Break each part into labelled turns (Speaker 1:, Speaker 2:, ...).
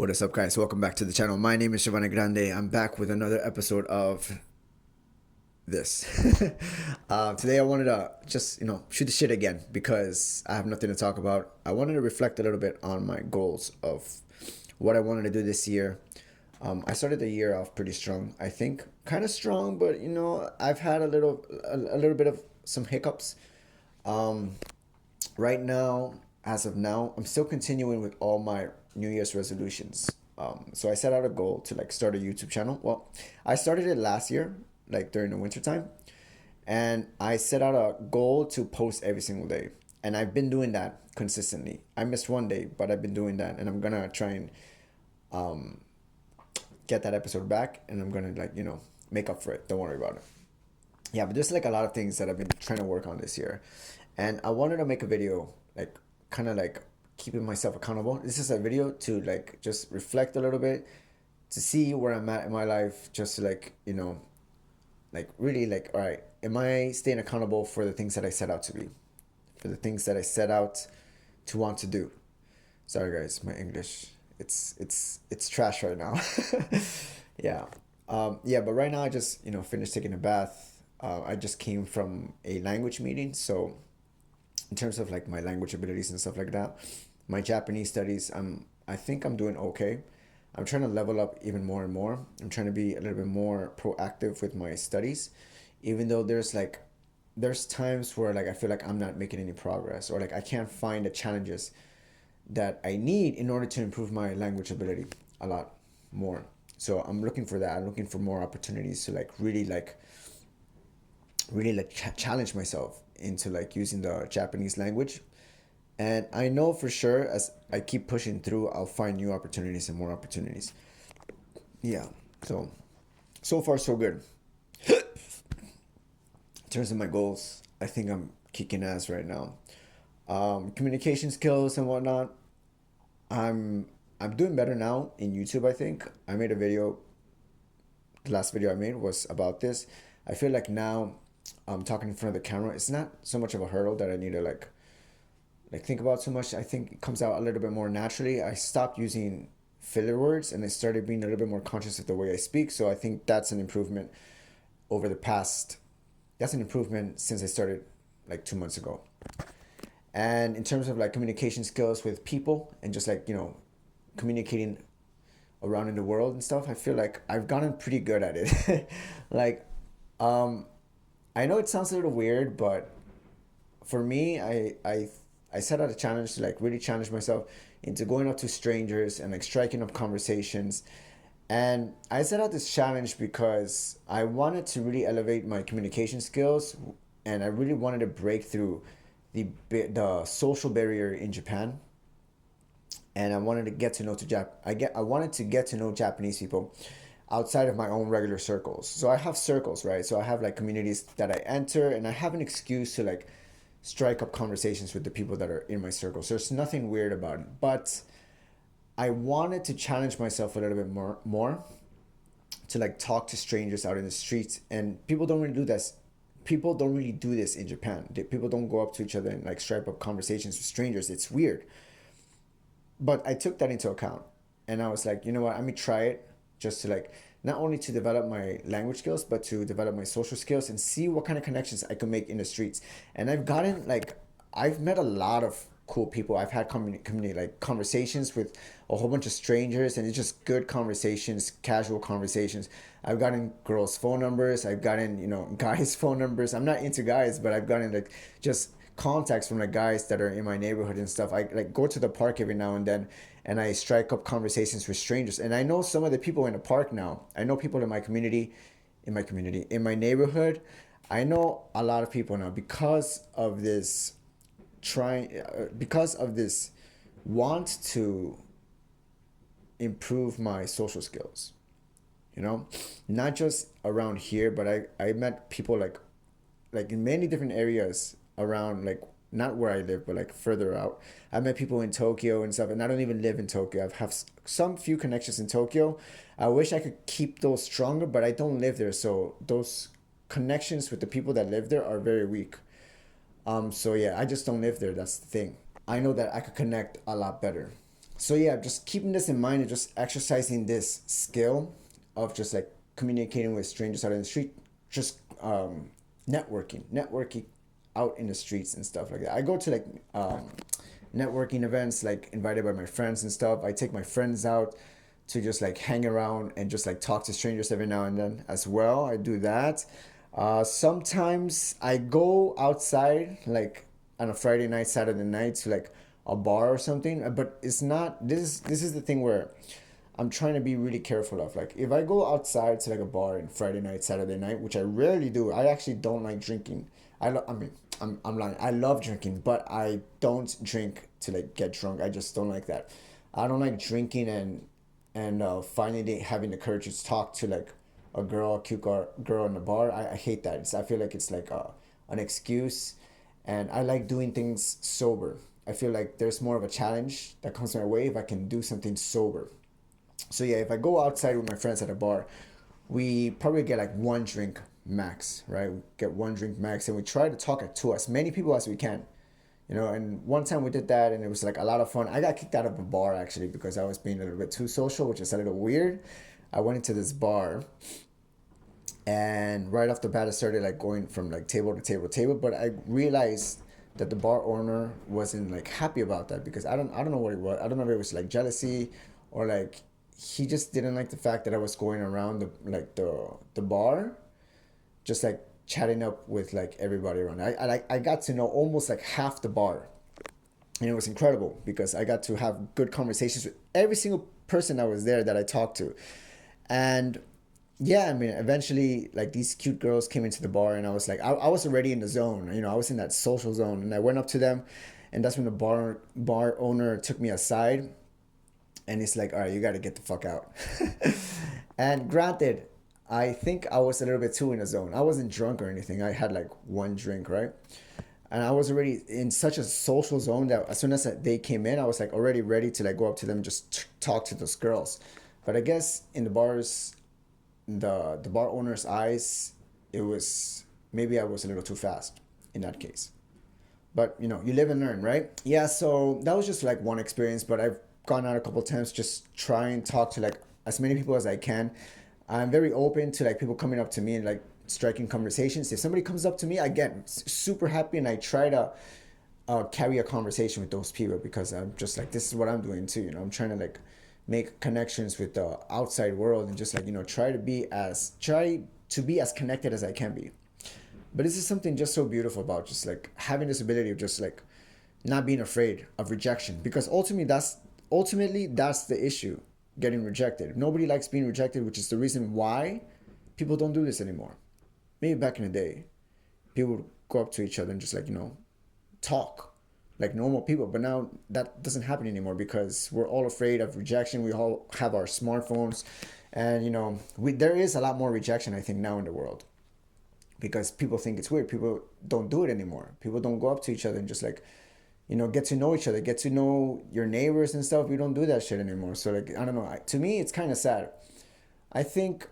Speaker 1: What is up, guys? Welcome back to the channel. My name is Giovanni Grande. I'm back with another episode of this. Today I wanted to just, shoot the shit again because I have nothing to talk about. I wanted to reflect a little bit on my goals of what I wanted to do this year. I started the year off pretty strong. I think kind of strong, but I've had a little bit of some hiccups. Um, right now, as of now, I'm still continuing with all my New Year's resolutions. So I set out a goal to like start a YouTube channel. Well, I started it last year, like during the winter time, and I set out a goal to post every single day. And I've been doing that consistently. I missed one day, but I've been doing that, and I'm gonna try and get that episode back, and I'm gonna make up for it. Don't worry about it. Yeah, but there's like a lot of things that I've been trying to work on this year, and I wanted to make a video like kind of like keeping myself accountable. This is a video to like just reflect a little bit, to see where I'm at in my life, just to like really like, all right, am I staying accountable for the things that I set out to be, for the things that I set out to want to do. Sorry guys, my English, it's trash right now. Yeah. Yeah, but right now I just finished taking a bath. I just came from a language meeting, so in terms of like my language abilities and stuff like that, my Japanese studies, I think I'm doing okay. I'm trying to level up even more and more. I'm trying to be a little bit more proactive with my studies, even though there's times where like I feel like I'm not making any progress, or like I can't find the challenges that I need in order to improve my language ability a lot more. So I'm looking for that. I'm looking for more opportunities to really challenge myself into like using the Japanese language. And I know for sure as I keep pushing through, I'll find new opportunities and more opportunities. Yeah. So far so good. In terms of my goals, I think I'm kicking ass right now. Communication skills and whatnot, I'm I'm doing better now in YouTube. I think I made a video. The last video I made was about this. I feel like now talking in front of the camera, it's not so much of a hurdle that I need to like think about so much. I think it comes out a little bit more naturally. I stopped using filler words and I started being a little bit more conscious of the way I speak. So I think that's an improvement over the past. That's an improvement since I started like 2 months ago. And in terms of like communication skills with people and just like communicating around in the world and stuff, I feel like I've gotten pretty good at it. Like, um, I know it sounds a little weird, but for me, I set out a challenge to like really challenge myself into going up to strangers and like striking up conversations. And I set out this challenge because I wanted to really elevate my communication skills, and I really wanted to break through the social barrier in Japan, and I wanted to get to know I wanted to get to know Japanese people outside of my own regular circles. So I have circles, right? So I have like communities that I enter, and I have an excuse to like strike up conversations with the people that are in my circle. So there's nothing weird about it, but I wanted to challenge myself a little bit more to like talk to strangers out in the streets, and people don't really do this. People don't really do this in Japan. People don't go up to each other and like strike up conversations with strangers. It's weird. But I took that into account, and I was like, you know what, let me try it, just to like not only to develop my language skills but to develop my social skills and see what kind of connections I can make in the streets. And I've met a lot of cool people. I've had community like conversations with a whole bunch of strangers, and it's just good conversations, casual conversations. I've gotten girls phone numbers, I've gotten guys phone numbers. I'm not into guys, but I've gotten like just contacts from like guys that are in my neighborhood and stuff. I like go to the park every now and then, and I strike up conversations with strangers. And I know some of the people in the park now. I know people in my community, in my neighborhood. I know a lot of people now because of this want to improve my social skills. You know, not just around here, but I met people like in many different areas around, like not where I live, but like further out. I met people in Tokyo and stuff, and I don't even live in Tokyo. I've have some few connections in Tokyo. I wish I could keep those stronger, but I don't live there, so those connections with the people that live there are very weak. So yeah, I just don't live there. That's the thing. I know that I could connect a lot better. So yeah, just keeping this in mind and just exercising this skill of just like communicating with strangers out in the street, just networking out in the streets and stuff like that. I go to like networking events, like invited by my friends and stuff. I take my friends out to just like hang around and just like talk to strangers every now and then as well. I do that. Sometimes I go outside like on a Friday night, Saturday night to like a bar or something. But it's not. This is the thing where I'm trying to be really careful of. Like if I go outside to like a bar on Friday night, Saturday night, which I rarely do. I actually don't like drinking. I mean, I'm lying. I love drinking, but I don't drink to like get drunk. I just don't like that. I don't like drinking and finally having the courage to talk to like a girl, a cute girl in the bar. I hate that. I feel like it's like an excuse, and I like doing things sober. I feel like there's more of a challenge that comes my way if I can do something sober. So yeah, if I go outside with my friends at a bar, we probably get like one drink max, right? We get one drink max, and we try to talk to as many people as we can. And one time we did that, and it was like a lot of fun. I got kicked out of a bar actually because I was being a little bit too social, which is a little weird. I went into this bar, and right off the bat, I started like going from like table to table to table. But I realized that the bar owner wasn't like happy about that because I don't know what it was. I don't know if it was like jealousy or like he just didn't like the fact that I was going around the bar just like chatting up with like everybody around. I got to know almost like half the bar, and it was incredible because I got to have good conversations with every single person that was there that I talked to. And yeah, I mean, eventually, like these cute girls came into the bar, and I was like, I was already in the zone. I was in that social zone, and I went up to them, and that's when the bar owner took me aside, and he's like, "All right, you got to get the fuck out." And granted, I think I was a little bit too in the zone. I wasn't drunk or anything. I had like one drink, right? And I was already in such a social zone that as soon as they came in, I was like already ready to like go up to them and just talk to those girls. But I guess in the bar owner's eyes, it was maybe I was a little too fast in that case. But you live and learn, right? Yeah, so that was just like one experience, but I've gone out a couple times just try and talk to like as many people as I can. I'm very open to like people coming up to me and like striking conversations. If somebody comes up to me, I get super happy and I try to carry a conversation with those people because I'm just like this is what I'm doing too. I'm trying to like make connections with the outside world and just like try to be as connected as I can be. But this is something just so beautiful about just like having this ability of just like not being afraid of rejection because ultimately that's the issue, getting rejected. Nobody likes being rejected, which is the reason why people don't do this anymore. Maybe back in the day people would go up to each other and just like talk like normal people, but now that doesn't happen anymore because we're all afraid of rejection. We all have our smartphones, and there is a lot more rejection I think now in the world because people think it's weird. People don't do it anymore. People don't go up to each other and just like get to know each other, get to know your neighbors and stuff. We don't do that shit anymore. So like I don't know, to me it's kind of sad. I think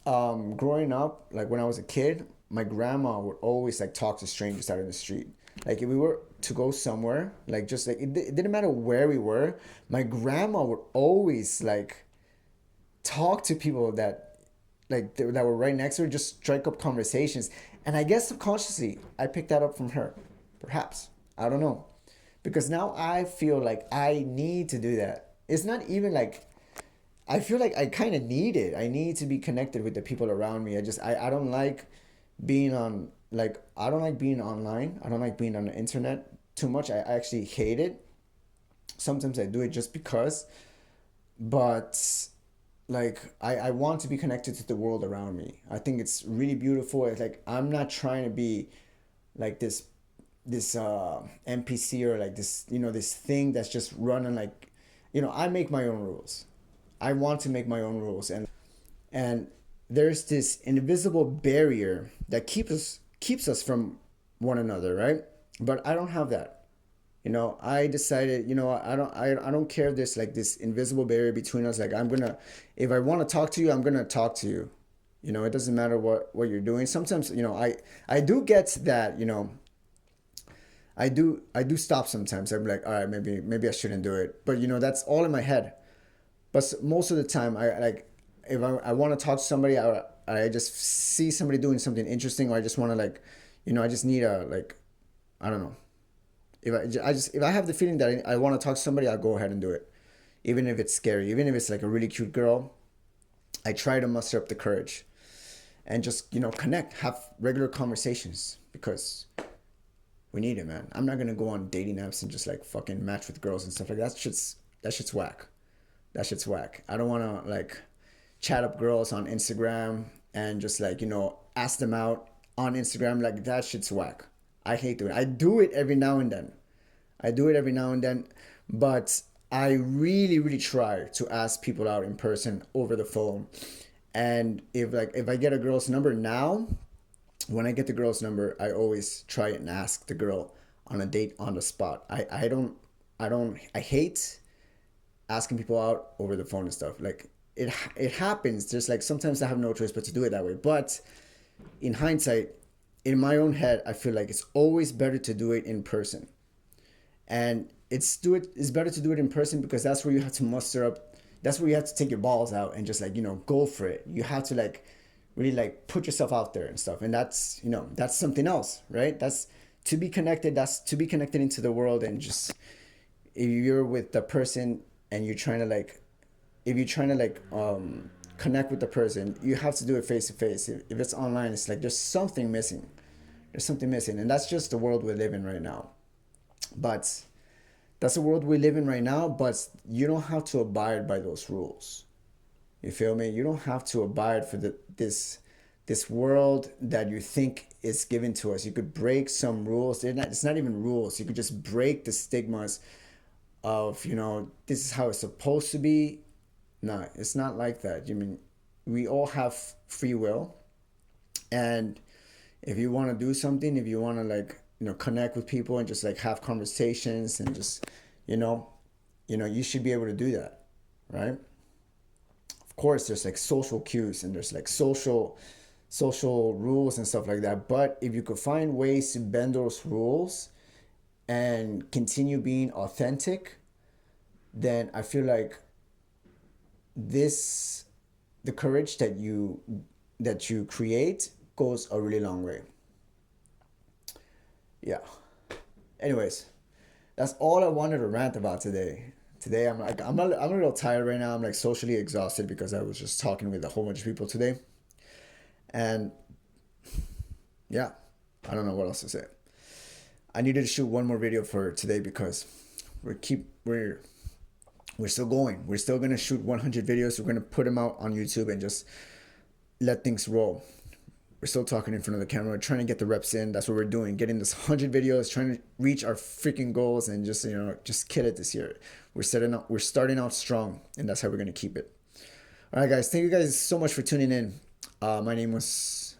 Speaker 1: growing up, like when I was a kid, my grandma would always like talk to strangers out in the street. Like if we were to go somewhere, like just like it didn't matter where we were, my grandma would always like talk to people that were right next to her, just strike up conversations. And I guess subconsciously I picked that up from her, perhaps. I don't know, because now I feel like I need to do that. It's not even like I feel like I kind of need it. I need to be connected with the people around me. I don't like being on like I don't like being online. I don't like being on the internet too much. I actually hate it. Sometimes I do it just because, but like I want to be connected to the world around me. I think it's really beautiful. It's like I'm not trying to be like this NPC or like this thing that's just running like I make my own rules. I want to make my own rules, and there's this invisible barrier that keeps us from one another, right? But I don't have that. I decided, I don't care if there's like this invisible barrier between us. Like if I want to talk to you, I'm gonna talk to you. It doesn't matter what you're doing. Sometimes, I do get that, I do stop sometimes. I'm like, all right, maybe I shouldn't do it. But that's all in my head. But most of the time, I like, if I want to talk to somebody, I just see somebody doing something interesting, or I just want to like, I just need a like, I don't know. If I have the feeling that I want to talk to somebody, I'll go ahead and do it, even if it's scary, even if it's like a really cute girl. I try to muster up the courage and just connect, have regular conversations, because we need it, man. I'm not gonna go on dating apps and just like fucking match with girls and stuff like that. That shit's whack. That shit's whack. I don't wanna like chat up girls on Instagram and just like ask them out on Instagram. Like, that shit's whack. I hate doing it. I do it every now and then. But I really, really try to ask people out in person over the phone. And if I get a girl's number now, when I get the girl's number, I always try and ask the girl on a date on the spot. I hate asking people out over the phone and stuff. Like, it happens. There's like sometimes I have no choice but to do it that way. But in hindsight, in my own head, I feel like it's always better to do it in person. And it's better to do it in person, because that's where you have to muster up, that's where you have to take your balls out and just like go for it. You have to like really like put yourself out there and stuff. And that's something else, right? That's to be connected. That's to be connected into the world. And just, if you're with the person and you're trying to like, if you're trying to like connect with the person, you have to do it face to face. If it's online, it's like there's something missing. And that's just the world we live in right now. But that's the world we live in right now. But you don't have to abide by those rules. You feel me? You don't have to abide for this world that you think is given to us. You could break some rules. It's not even rules. You could just break the stigmas of this is how it's supposed to be. No, it's not like that. We all have free will, and if you want to do something, if you want to like connect with people and just like have conversations and just you should be able to do that, right? Of course, there's like social cues and there's like social rules and stuff like that. But if you could find ways to bend those rules and continue being authentic, then I feel like the courage that you create goes a really long way. Yeah. Anyways, that's all I wanted to rant about today. Today I'm a little tired right now. I'm like socially exhausted because I was just talking with a whole bunch of people today. And yeah, I don't know what else to say. I needed to shoot one more video for today because we're still going. We're still gonna shoot 100 videos. We're gonna put them out on YouTube and just let things roll. We're still talking in front of the camera. We're trying to get the reps in. That's what we're doing. Getting this 100 videos, trying to reach our freaking goals and just kill it this year. We're starting out strong, and that's how we're gonna keep it. All right, guys. Thank you guys so much for tuning in. My name is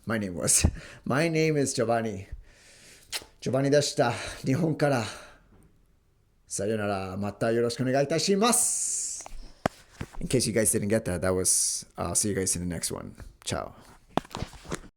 Speaker 1: Giovanni. Giovanni でした。日本から。さよなら。またよろしくお願いいたします。In case you guys didn't get that, that was, I'll see you guys in the next one. Ciao.